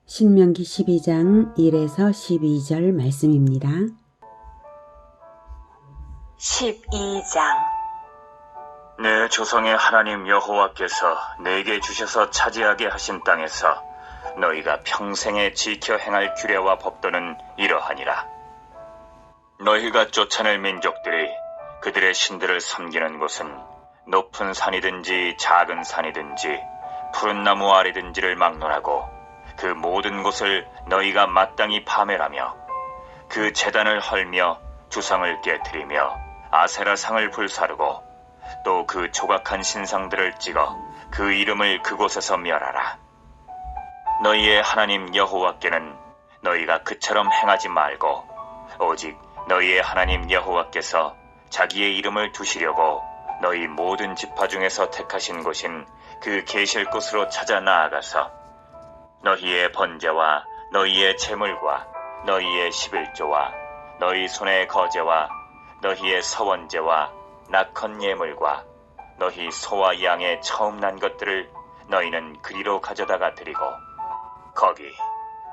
신명기 12장 1에서 12절 말씀입니다. 12장. 내 조상의 하나님 여호와께서 내게 주셔서 차지하게 하신 땅에서 너희가 평생에 지켜 행할 규례와 법도는 이러하니라. 너희가 쫓아낼 민족들이 그들의 신들을 섬기는 곳은 높은 산이든지 작은 산이든지 푸른 나무 아래든지를 막론하고 그 모든 곳을 너희가 마땅히 파멸하며 그 제단을 헐며 주상을 깨트리며 아세라상을 불사르고 또 그 조각한 신상들을 찍어 그 이름을 그곳에서 멸하라. 너희의 하나님 여호와께는 너희가 그처럼 행하지 말고 오직 너희의 하나님 여호와께서 자기의 이름을 두시려고 너희 모든 지파 중에서 택하신 곳인 그 계실 곳으로 찾아 나아가서 너희의 번제와 너희의 제물과 너희의 11조와 너희 손의 거제와 너희의 서원제와 낙헌 예물과 너희 소와 양의 처음 난 것들을 너희는 그리로 가져다가 드리고 거기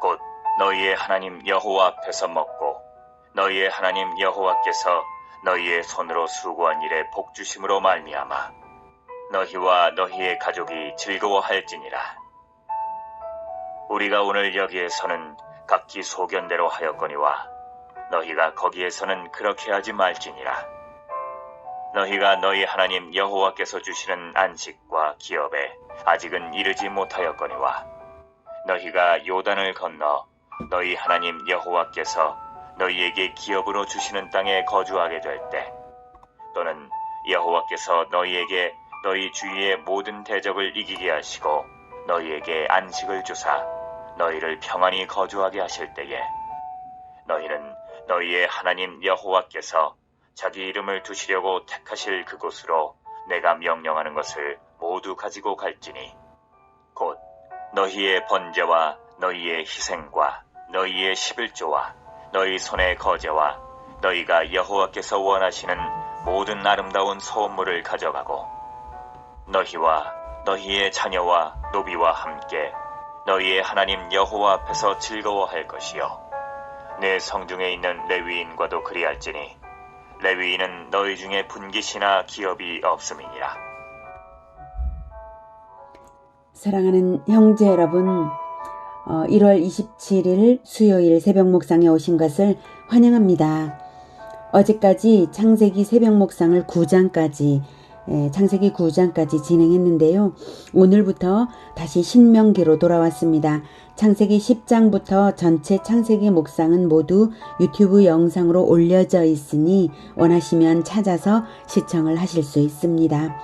곧 너희의 하나님 여호와 앞에서 먹고 너희의 하나님 여호와께서 너희의 손으로 수고한 일에 복주심으로 말미암아 너희와 너희의 가족이 즐거워할지니라. 우리가 오늘 여기에서는 각기 소견대로 하였거니와 너희가 거기에서는 그렇게 하지 말지니라. 너희가 너희 하나님 여호와께서 주시는 안식과 기업에 아직은 이르지 못하였거니와 너희가 요단을 건너 너희 하나님 여호와께서 너희에게 기업으로 주시는 땅에 거주하게 될 때 또는 여호와께서 너희에게 너희 주위의 모든 대적을 이기게 하시고 너희에게 안식을 주사 너희를 평안히 거주하게 하실 때에 너희는 너희의 하나님 여호와께서 자기 이름을 두시려고 택하실 그곳으로 내가 명령하는 것을 모두 가지고 갈지니 곧 너희의 번제와 너희의 희생과 너희의 11조와 너희 손의 거제와 너희가 여호와께서 원하시는 모든 아름다운 소원물을 가져가고 너희와 너희의 자녀와 노비와 함께 너희의 하나님 여호와 앞에서 즐거워할 것이요 내 성중에 있는 레위인과도 그리할지니 레위인은 너희 중에 분깃이나 기업이 없음이니라. 사랑하는 형제 여러분, 1월 27일 수요일 새벽 묵상에 오신 것을 환영합니다. 어제까지 창세기 새벽 묵상을 9장까지 창세기 9장까지 진행했는데요. 오늘부터 다시 신명기로 돌아왔습니다. 창세기 10장부터 전체 창세기 묵상은 모두 유튜브 영상으로 올려져 있으니 원하시면 찾아서 시청을 하실 수 있습니다.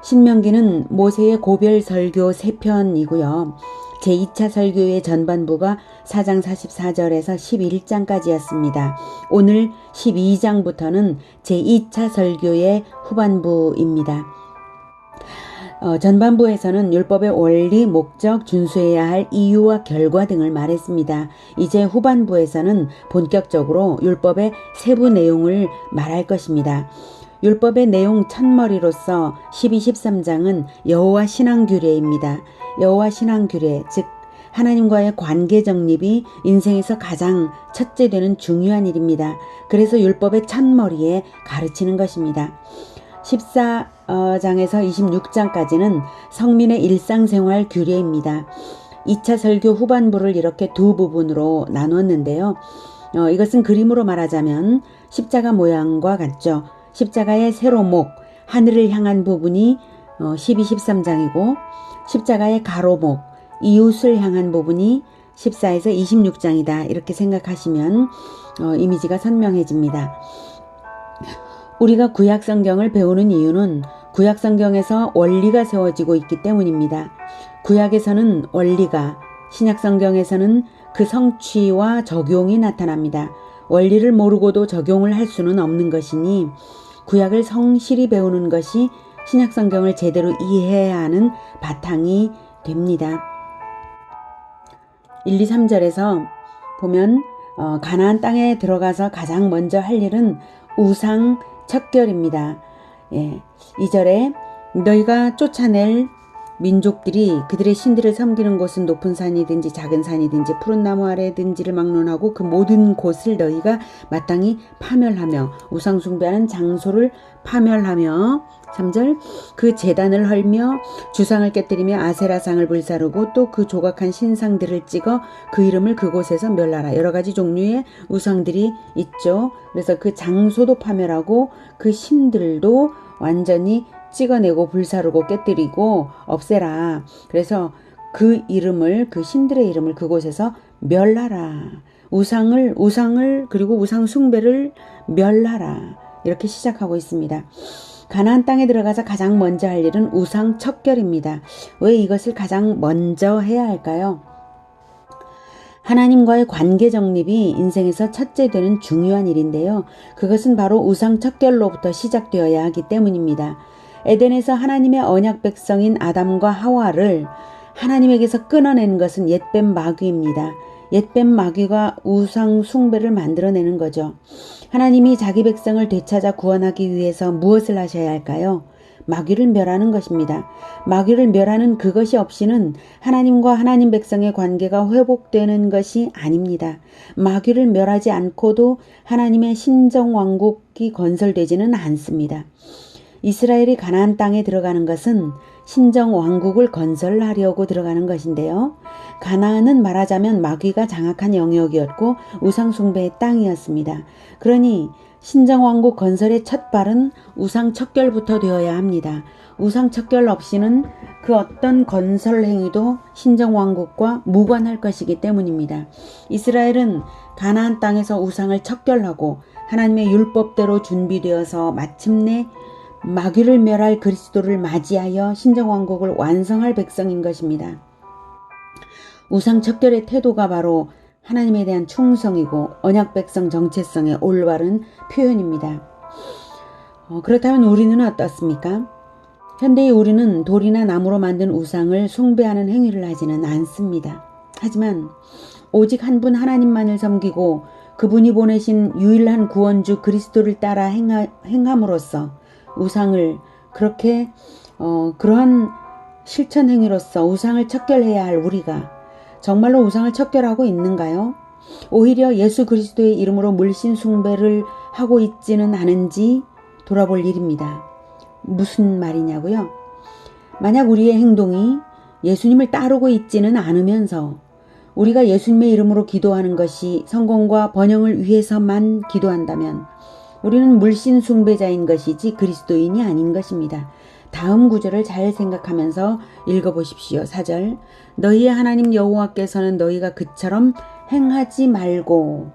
신명기는 모세의 고별 설교 3편이고요. 제2차 설교의 전반부가 4장 44절에서 11장까지였습니다. 오늘 12장부터는 제2차 설교의 후반부입니다. 전반부에서는 율법의 원리, 목적, 준수해야 할 이유와 결과 등을 말했습니다. 이제 후반부에서는 본격적으로 율법의 세부 내용을 말할 것입니다. 율법의 내용 첫머리로서 12, 13장은 여호와 신앙규례입니다. 여호와 신앙규례, 즉 하나님과의 관계 정립이 인생에서 가장 첫째 되는 중요한 일입니다. 그래서 율법의 첫머리에 가르치는 것입니다. 14장에서 26장까지는 성민의 일상생활 규례입니다. 2차 설교 후반부를 이렇게 두 부분으로 나눴는데요. 이것은 그림으로 말하자면 십자가 모양과 같죠. 십자가의 세로목, 하늘을 향한 부분이 12, 13장이고 십자가의 가로목, 이웃을 향한 부분이 14에서 26장이다. 이렇게 생각하시면 이미지가 선명해집니다. 우리가 구약성경을 배우는 이유는 구약성경에서 원리가 세워지고 있기 때문입니다. 구약에서는 원리가, 신약성경에서는 그 성취와 적용이 나타납니다. 원리를 모르고도 적용을 할 수는 없는 것이니 구약을 성실히 배우는 것이 신약성경을 제대로 이해해야 하는 바탕이 됩니다. 1, 2, 3절에서 보면 가나안 땅에 들어가서 가장 먼저 할 일은 우상 척결입니다. 2절에 너희가 쫓아낼 민족들이 그들의 신들을 섬기는 곳은 높은 산이든지 작은 산이든지 푸른 나무 아래든지를 막론하고 그 모든 곳을 너희가 마땅히 파멸하며 우상 숭배하는 장소를 파멸하며 3절 그 제단을 헐며 주상을 깨뜨리며 아세라상을 불사르고 또 그 조각한 신상들을 찍어 그 이름을 그곳에서 멸하라. 여러 가지 종류의 우상들이 있죠. 그래서 그 장소도 파멸하고 그 신들도 완전히 찍어내고 불사르고 깨뜨리고 없애라. 그래서 그 이름을 그 신들의 이름을 그곳에서 멸하라. 우상을 그리고 우상 숭배를 멸하라. 이렇게 시작하고 있습니다. 가나안 땅에 들어가서 가장 먼저 할 일은 우상 척결입니다. 왜 이것을 가장 먼저 해야 할까요? 하나님과의 관계 정립이 인생에서 첫째 되는 중요한 일인데요. 그것은 바로 우상 척결로부터 시작되어야 하기 때문입니다. 에덴에서 하나님의 언약 백성인 아담과 하와를 하나님에게서 끊어내는 것은 옛뱀 마귀입니다. 옛뱀 마귀가 우상 숭배를 만들어내는 거죠. 하나님이 자기 백성을 되찾아 구원하기 위해서 무엇을 하셔야 할까요? 마귀를 멸하는 것입니다. 마귀를 멸하는 그것이 없이는 하나님과 하나님 백성의 관계가 회복되는 것이 아닙니다. 마귀를 멸하지 않고도 하나님의 신정왕국이 건설되지는 않습니다. 이스라엘이 가나안 땅에 들어가는 것은 신정왕국을 건설하려고 들어가는 것인데요. 가나안은 말하자면 마귀가 장악한 영역이었고 우상숭배의 땅이었습니다. 그러니 신정왕국 건설의 첫 발은 우상척결부터 되어야 합니다. 우상척결 없이는 그 어떤 건설 행위도 신정왕국과 무관할 것이기 때문입니다. 이스라엘은 가나안 땅에서 우상을 척결하고 하나님의 율법대로 준비되어서 마침내 마귀를 멸할 그리스도를 맞이하여 신정왕국을 완성할 백성인 것입니다. 우상척결의 태도가 바로 하나님에 대한 충성이고 언약백성 정체성의 올바른 표현입니다. 그렇다면 우리는 어떻습니까? 현대의 우리는 돌이나 나무로 만든 우상을 숭배하는 행위를 하지는 않습니다. 하지만 오직 한 분 하나님만을 섬기고 그분이 보내신 유일한 구원주 그리스도를 따라 행함으로써 우상을 그렇게 그러한 실천 행위로서 우상을 척결해야 할 우리가 정말로 우상을 척결하고 있는가요? 오히려 예수 그리스도의 이름으로 물신 숭배를 하고 있지는 않은지 돌아볼 일입니다. 무슨 말이냐고요? 만약 우리의 행동이 예수님을 따르고 있지는 않으면서 우리가 예수님의 이름으로 기도하는 것이 성공과 번영을 위해서만 기도한다면 우리는 물신 숭배자인 것이지 그리스도인이 아닌 것입니다. 다음 구절을 잘 생각하면서 읽어보십시오. 4절 너희의 하나님 여호와께서는 너희가 그처럼 행하지 말고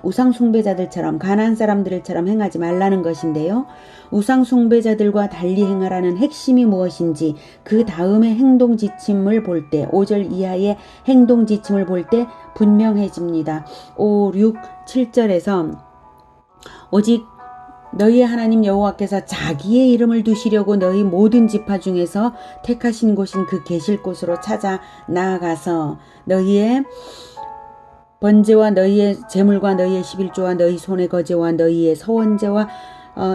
우상 숭배자들처럼 가나안 사람들처럼 행하지 말라는 것인데요. 우상 숭배자들과 달리 행하라는 핵심이 무엇인지 그 다음에 행동 지침을 볼 때 5절 이하의 행동 지침을 볼 때 분명해집니다. 5, 6, 7절에서 오직 너희의 하나님 여호와께서 자기의 이름을 두시려고 너희 모든 지파 중에서 택하신 곳인 그 계실 곳으로 찾아 나아가서 너희의 번제와 너희의 제물과 너희의 11조와 너희 손의 거제와 너희의 서원제와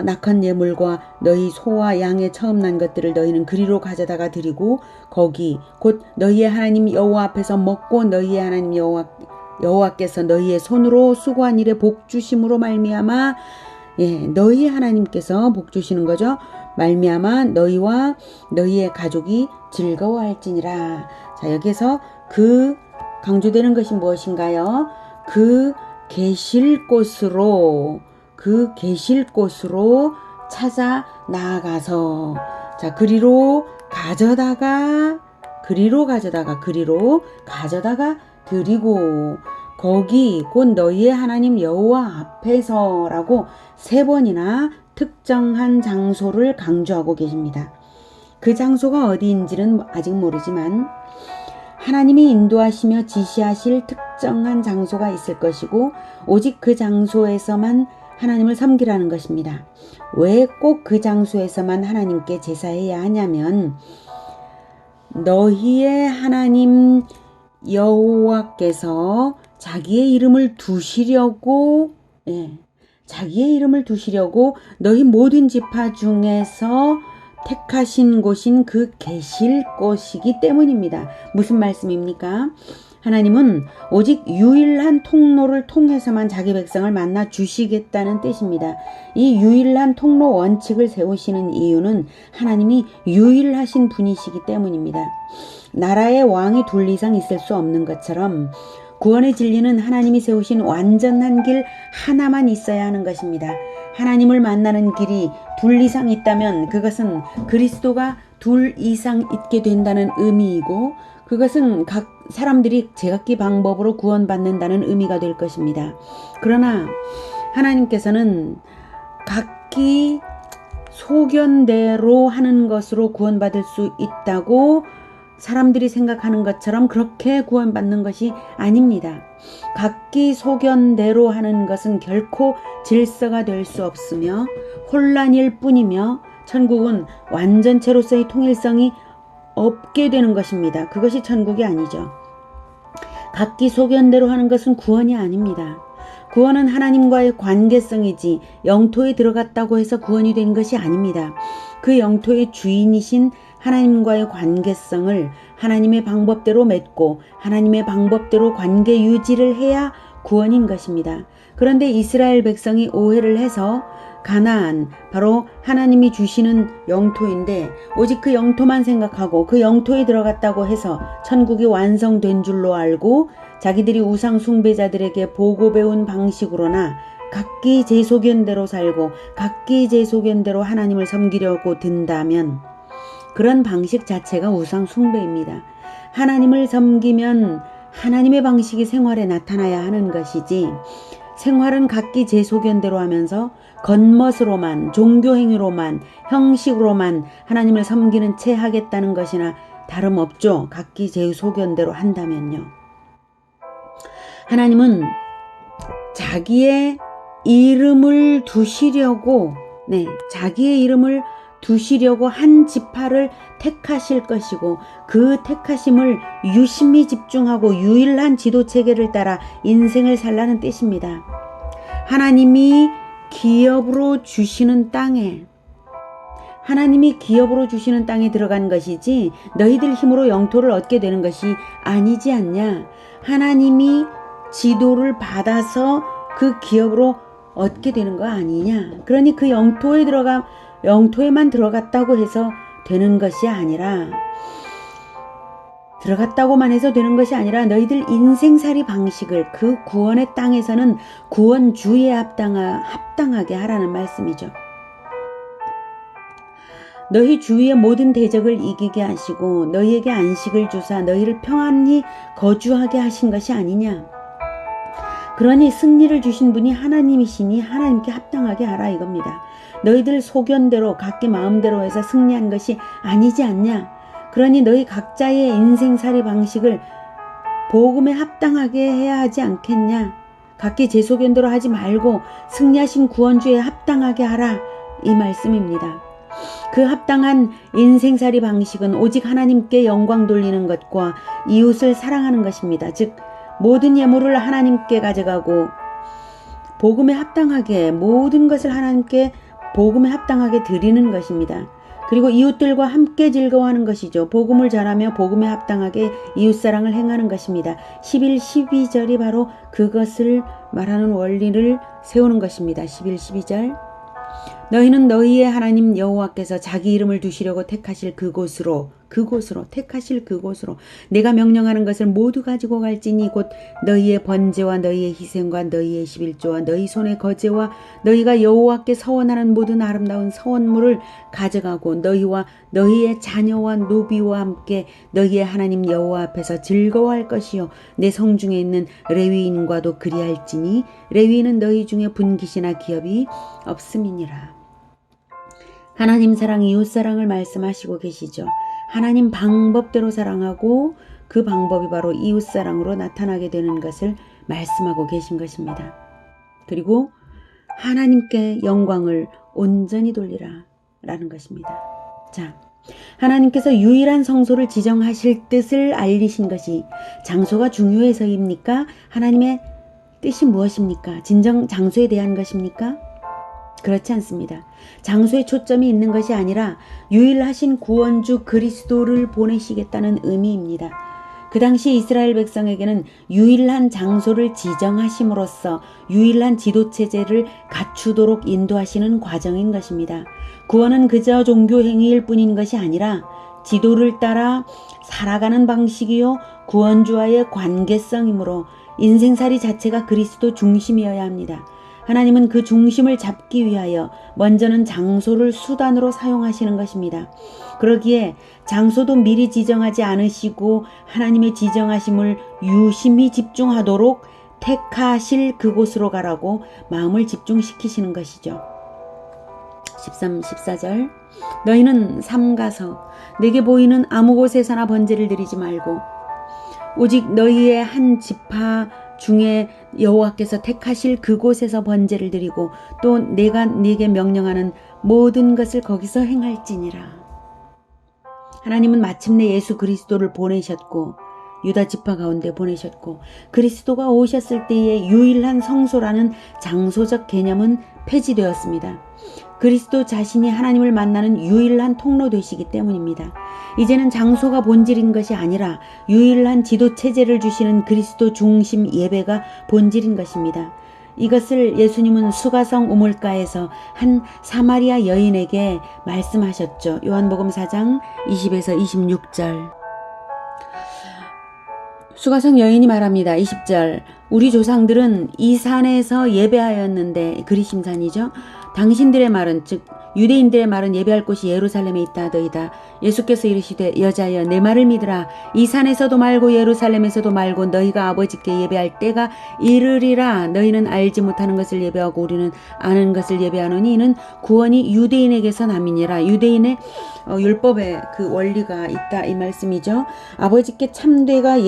낙헌 예물과 너희 소와 양의 처음 난 것들을 너희는 그리로 가져다가 드리고 거기 곧 너희의 하나님 여호와 앞에서 먹고 너희의 하나님 여호와께서 너희의 손으로 수고한 일에 복 주심으로 말미암아 너희의 하나님께서 복 주시는 거죠. 말미암아 너희와 너희의 가족이 즐거워할지니라. 자, 여기서 그 강조되는 것이 무엇인가요? 그 계실 곳으로 찾아 나아가서 자 그리로 가져다가 드리고 거기 곧 너희의 하나님 여호와 앞에서라고 3번이나 특정한 장소를 강조하고 계십니다. 그 장소가 어디인지는 아직 모르지만 하나님이 인도하시며 지시하실 특정한 장소가 있을 것이고 오직 그 장소에서만 하나님을 섬기라는 것입니다. 왜 꼭 그 장소에서만 하나님께 제사해야 하냐면 너희의 하나님 여호와께서 자기의 이름을 두시려고 너희 모든 지파 중에서 택하신 곳인 그 계실 곳이기 때문입니다. 무슨 말씀입니까? 하나님은 오직 유일한 통로를 통해서만 자기 백성을 만나 주시겠다는 뜻입니다. 이 유일한 통로 원칙을 세우시는 이유는 하나님이 유일하신 분이시기 때문입니다. 나라의 왕이 둘 이상 있을 수 없는 것처럼 구원의 진리는 하나님이 세우신 완전한 길 하나만 있어야 하는 것입니다. 하나님을 만나는 길이 둘 이상 있다면 그것은 그리스도가 둘 이상 있게 된다는 의미이고, 그것은 각 사람들이 제각기 방법으로 구원받는다는 의미가 될 것입니다. 그러나 하나님께서는 각기 소견대로 하는 것으로 구원받을 수 있다고 사람들이 생각하는 것처럼 그렇게 구원받는 것이 아닙니다. 각기 소견대로 하는 것은 결코 질서가 될 수 없으며 혼란일 뿐이며 천국은 완전체로서의 통일성이 없게 되는 것입니다. 그것이 천국이 아니죠. 각기 소견대로 하는 것은 구원이 아닙니다. 구원은 하나님과의 관계성이지 영토에 들어갔다고 해서 구원이 된 것이 아닙니다. 그 영토의 주인이신 하나님과의 관계성을 하나님의 방법대로 맺고 하나님의 방법대로 관계 유지를 해야 구원인 것입니다. 그런데 이스라엘 백성이 오해를 해서 가나안, 바로 하나님이 주시는 영토인데 오직 그 영토만 생각하고 그 영토에 들어갔다고 해서 천국이 완성된 줄로 알고 자기들이 우상 숭배자들에게 보고 배운 방식으로나 각기 제 소견대로 살고 각기 제 소견대로 하나님을 섬기려고 든다면 그런 방식 자체가 우상 숭배입니다. 하나님을 섬기면 하나님의 방식이 생활에 나타나야 하는 것이지, 생활은 각기 제 소견대로 하면서 겉멋으로만, 종교 행위로만, 형식으로만 하나님을 섬기는 채 하겠다는 것이나 다름없죠. 각기 제 소견대로 한다면요. 하나님은 자기의 이름을 두시려고, 자기의 이름을 두시려고 한 지파를 택하실 것이고, 그 택하심을 유심히 집중하고 유일한 지도체계를 따라 인생을 살라는 뜻입니다. 하나님이 기업으로 주시는 땅에 들어간 것이지 너희들 힘으로 영토를 얻게 되는 것이 아니지 않냐. 하나님이 지도를 받아서 그 기업으로 얻게 되는 거 아니냐. 그러니 그 영토에만 들어갔다고 해서 되는 것이 아니라, 들어갔다고만 해서 되는 것이 아니라 너희들 인생살이 방식을 그 구원의 땅에서는 구원주의에 합당하게 하라는 말씀이죠. 너희 주위의 모든 대적을 이기게 하시고 너희에게 안식을 주사 너희를 평안히 거주하게 하신 것이 아니냐. 그러니 승리를 주신 분이 하나님이시니 하나님께 합당하게 하라 이겁니다. 너희들 소견대로 각기 마음대로 해서 승리한 것이 아니지 않냐. 그러니 너희 각자의 인생살이 방식을 복음에 합당하게 해야 하지 않겠냐. 각기 제 소견대로 하지 말고 승리하신 구원주에 합당하게 하라 이 말씀입니다. 그 합당한 인생살이 방식은 오직 하나님께 영광 돌리는 것과 이웃을 사랑하는 것입니다. 즉 모든 예물을 하나님께 가져가고 복음에 합당하게 모든 것을 하나님께 복음에 합당하게 드리는 것입니다. 그리고 이웃들과 함께 즐거워하는 것이죠. 복음을 전하며 복음에 합당하게 이웃사랑을 행하는 것입니다. 11, 12절이 바로 그것을 말하는 원리를 세우는 것입니다. 11, 12절 너희는 너희의 하나님 여호와께서 자기 이름을 두시려고 택하실 그곳으로 내가 명령하는 것을 모두 가지고 갈지니 곧 너희의 번제와 너희의 희생과 너희의 11조와 너희 손의 거제와 너희가 여호와께 서원하는 모든 아름다운 서원물을 가져가고 너희와 너희의 자녀와 노비와 함께 너희의 하나님 여호와 앞에서 즐거워할 것이요 내 성중에 있는 레위인과도 그리할지니 레위인은 너희 중에 분깃이나 기업이 없음이니라. 하나님 사랑, 이웃 사랑을 말씀하시고 계시죠. 하나님 방법대로 사랑하고 그 방법이 바로 이웃 사랑으로 나타나게 되는 것을 말씀하고 계신 것입니다. 그리고 하나님께 영광을 온전히 돌리라 라는 것입니다. 자, 하나님께서 유일한 성소를 지정하실 뜻을 알리신 것이 장소가 중요해서입니까? 하나님의 뜻이 무엇입니까? 진정 장소에 대한 것입니까? 그렇지 않습니다. 장소에 초점이 있는 것이 아니라 유일하신 구원주 그리스도를 보내시겠다는 의미입니다. 그 당시 이스라엘 백성에게는 유일한 장소를 지정하심으로써 유일한 지도체제를 갖추도록 인도하시는 과정인 것입니다. 구원은 그저 종교 행위일 뿐인 것이 아니라 지도를 따라 살아가는 방식이요 구원주와의 관계성이므로 인생살이 자체가 그리스도 중심이어야 합니다. 하나님은 그 중심을 잡기 위하여 먼저는 장소를 수단으로 사용하시는 것입니다. 그러기에 장소도 미리 지정하지 않으시고 하나님의 지정하심을 유심히 집중하도록 택하실 그곳으로 가라고 마음을 집중시키시는 것이죠. 13, 14절 너희는 삼가서 내게 보이는 아무 곳에서나 번제를 드리지 말고 오직 너희의 한 지파 중에 여호와께서 택하실 그곳에서 번제를 드리고 또 내가 네게 명령하는 모든 것을 거기서 행할지니라. 하나님은 마침내 예수 그리스도를 보내셨고 유다 지파 가운데 보내셨고 그리스도가 오셨을 때의 유일한 성소라는 장소적 개념은 폐지되었습니다. 그리스도 자신이 하나님을 만나는 유일한 통로 되시기 때문입니다. 이제는 장소가 본질인 것이 아니라 유일한 지도체제를 주시는 그리스도 중심 예배가 본질인 것입니다. 이것을 예수님은 수가성 우물가에서 한 사마리아 여인에게 말씀하셨죠. 요한복음 4장 20에서 26절. 수가성 여인이 말합니다. 20절. 우리 조상들은 이 산에서 예배하였는데 그리심산이죠. 당신들의 말은 즉 유대인들의 말은 예배할 곳이 예루살렘에 있다 하더이다. 예수께서 이르시되 여자여 내 말을 믿으라. 이 산에서도 말고 예루살렘에서도 말고 너희가 아버지께 예배할 때가 이르리라. 너희는 알지 못하는 것을 예배하고 우리는 아는 것을 예배하노니 이는 구원이 유대인에게서 남이니라. 유대인의 율법에 그 원리가 있다 이 말씀이죠. 아버지께 참되게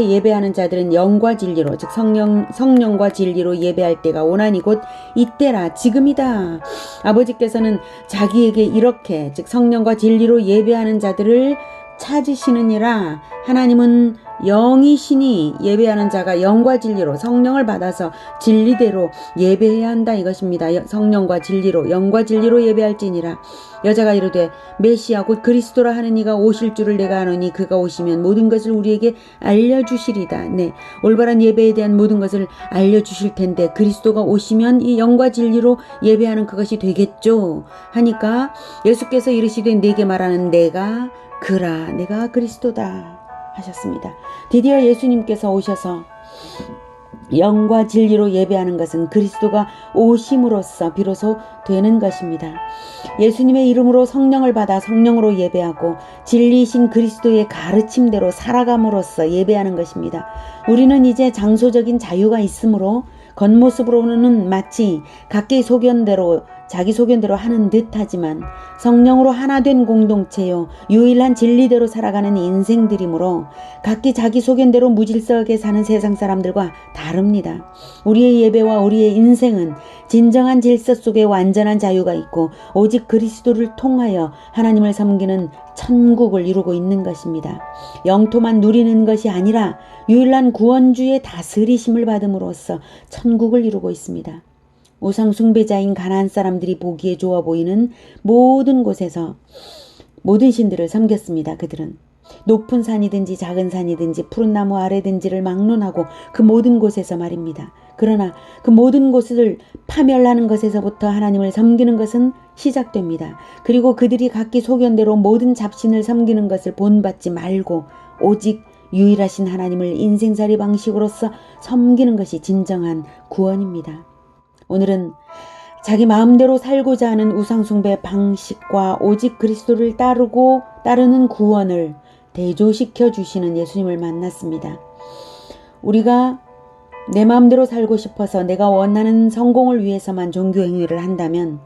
예배하는 자들은 영과 진리로 즉 성령과 진리로 예배할 때가 오나니 곧 이때라 지금이다. 아버지께서는 자기에게 이렇게 즉 성령과 진리로 예배하는 자들을 찾으시느니라. 하나님은 영이시니 예배하는 자가 영과 진리로 성령을 받아서 진리대로 예배해야 한다 이것입니다. 성령과 진리로 영과 진리로 예배할지니라. 여자가 이르되 메시아 곧 그리스도라 하는 이가 오실 줄을 내가 아노니 그가 오시면 모든 것을 우리에게 알려주시리다. 네, 올바른 예배에 대한 모든 것을 알려주실 텐데 그리스도가 오시면 이 영과 진리로 예배하는 그것이 되겠죠 하니까 예수께서 이르시되 내게 말하는 내가 그라 내가 그리스도다 하셨습니다. 드디어 예수님께서 오셔서 영과 진리로 예배하는 것은 그리스도가 오심으로써 비로소 되는 것입니다. 예수님의 이름으로 성령을 받아 성령으로 예배하고 진리이신 그리스도의 가르침대로 살아감으로써 예배하는 것입니다. 우리는 이제 장소적인 자유가 있으므로 겉모습으로는 마치 각기 자기 소견대로 하는 듯하지만 성령으로 하나 된 공동체요 유일한 진리대로 살아가는 인생들이므로 각기 자기 소견대로 무질서하게 사는 세상 사람들과 다릅니다. 우리의 예배와 우리의 인생은 진정한 질서 속에 완전한 자유가 있고 오직 그리스도를 통하여 하나님을 섬기는 천국을 이루고 있는 것입니다. 영토만 누리는 것이 아니라 유일한 구원주의 다스리심을 받음으로써 천국을 이루고 있습니다. 우상 숭배자인 가나안 사람들이 보기에 좋아 보이는 모든 곳에서 모든 신들을 섬겼습니다. 그들은 높은 산이든지 작은 산이든지 푸른 나무 아래든지를 막론하고 그 모든 곳에서 말입니다. 그러나 그 모든 곳을 파멸하는 것에서부터 하나님을 섬기는 것은 시작됩니다. 그리고 그들이 각기 소견대로 모든 잡신을 섬기는 것을 본받지 말고 오직 유일하신 하나님을 인생살이 방식으로서 섬기는 것이 진정한 구원입니다. 오늘은 자기 마음대로 살고자 하는 우상숭배 방식과 오직 그리스도를 따르는 구원을 대조시켜 주시는 예수님을 만났습니다. 우리가 내 마음대로 살고 싶어서 내가 원하는 성공을 위해서만 종교 행위를 한다면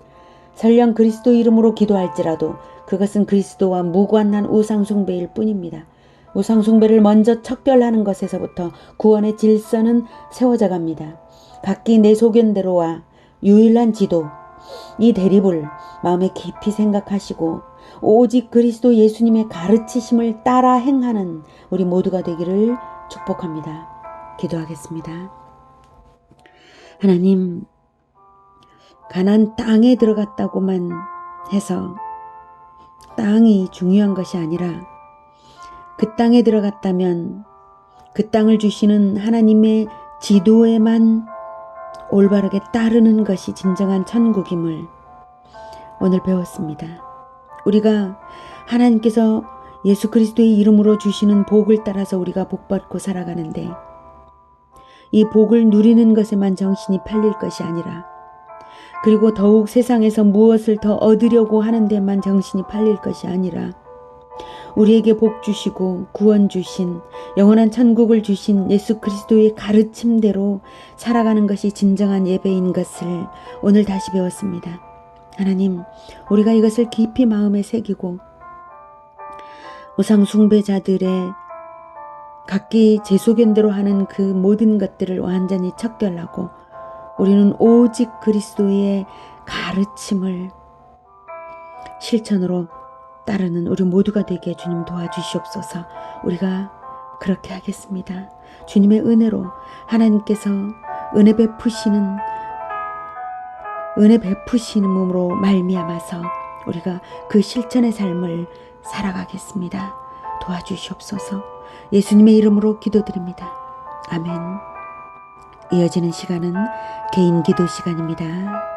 설령 그리스도 이름으로 기도할지라도 그것은 그리스도와 무관한 우상숭배일 뿐입니다. 우상숭배를 먼저 척결하는 것에서부터 구원의 질서는 세워져 갑니다. 각기 내 소견대로와 유일한 지도, 이 대립을 마음에 깊이 생각하시고 오직 그리스도 예수님의 가르치심을 따라 행하는 우리 모두가 되기를 축복합니다. 기도하겠습니다. 하나님, 가나안 땅에 들어갔다고만 해서 땅이 중요한 것이 아니라 그 땅에 들어갔다면 그 땅을 주시는 하나님의 지도에만 올바르게 따르는 것이 진정한 천국임을 오늘 배웠습니다. 우리가 하나님께서 예수 그리스도의 이름으로 주시는 복을 따라서 우리가 복받고 살아가는데 이 복을 누리는 것에만 정신이 팔릴 것이 아니라 그리고 더욱 세상에서 무엇을 더 얻으려고 하는 데만 정신이 팔릴 것이 아니라 우리에게 복 주시고 구원 주신 영원한 천국을 주신 예수 그리스도의 가르침대로 살아가는 것이 진정한 예배인 것을 오늘 다시 배웠습니다. 하나님, 우리가 이것을 깊이 마음에 새기고 우상 숭배자들의 각기 제 소견대로 하는 그 모든 것들을 완전히 척결하고 우리는 오직 그리스도의 가르침을 실천으로 따르는 우리 모두가 되게 주님 도와주시옵소서. 우리가 그렇게 하겠습니다. 주님의 은혜로 하나님께서 은혜 베푸시는 몸으로 말미암아서 우리가 그 실천의 삶을 살아가겠습니다. 도와주시옵소서. 예수님의 이름으로 기도드립니다. 아멘. 이어지는 시간은 개인 기도 시간입니다.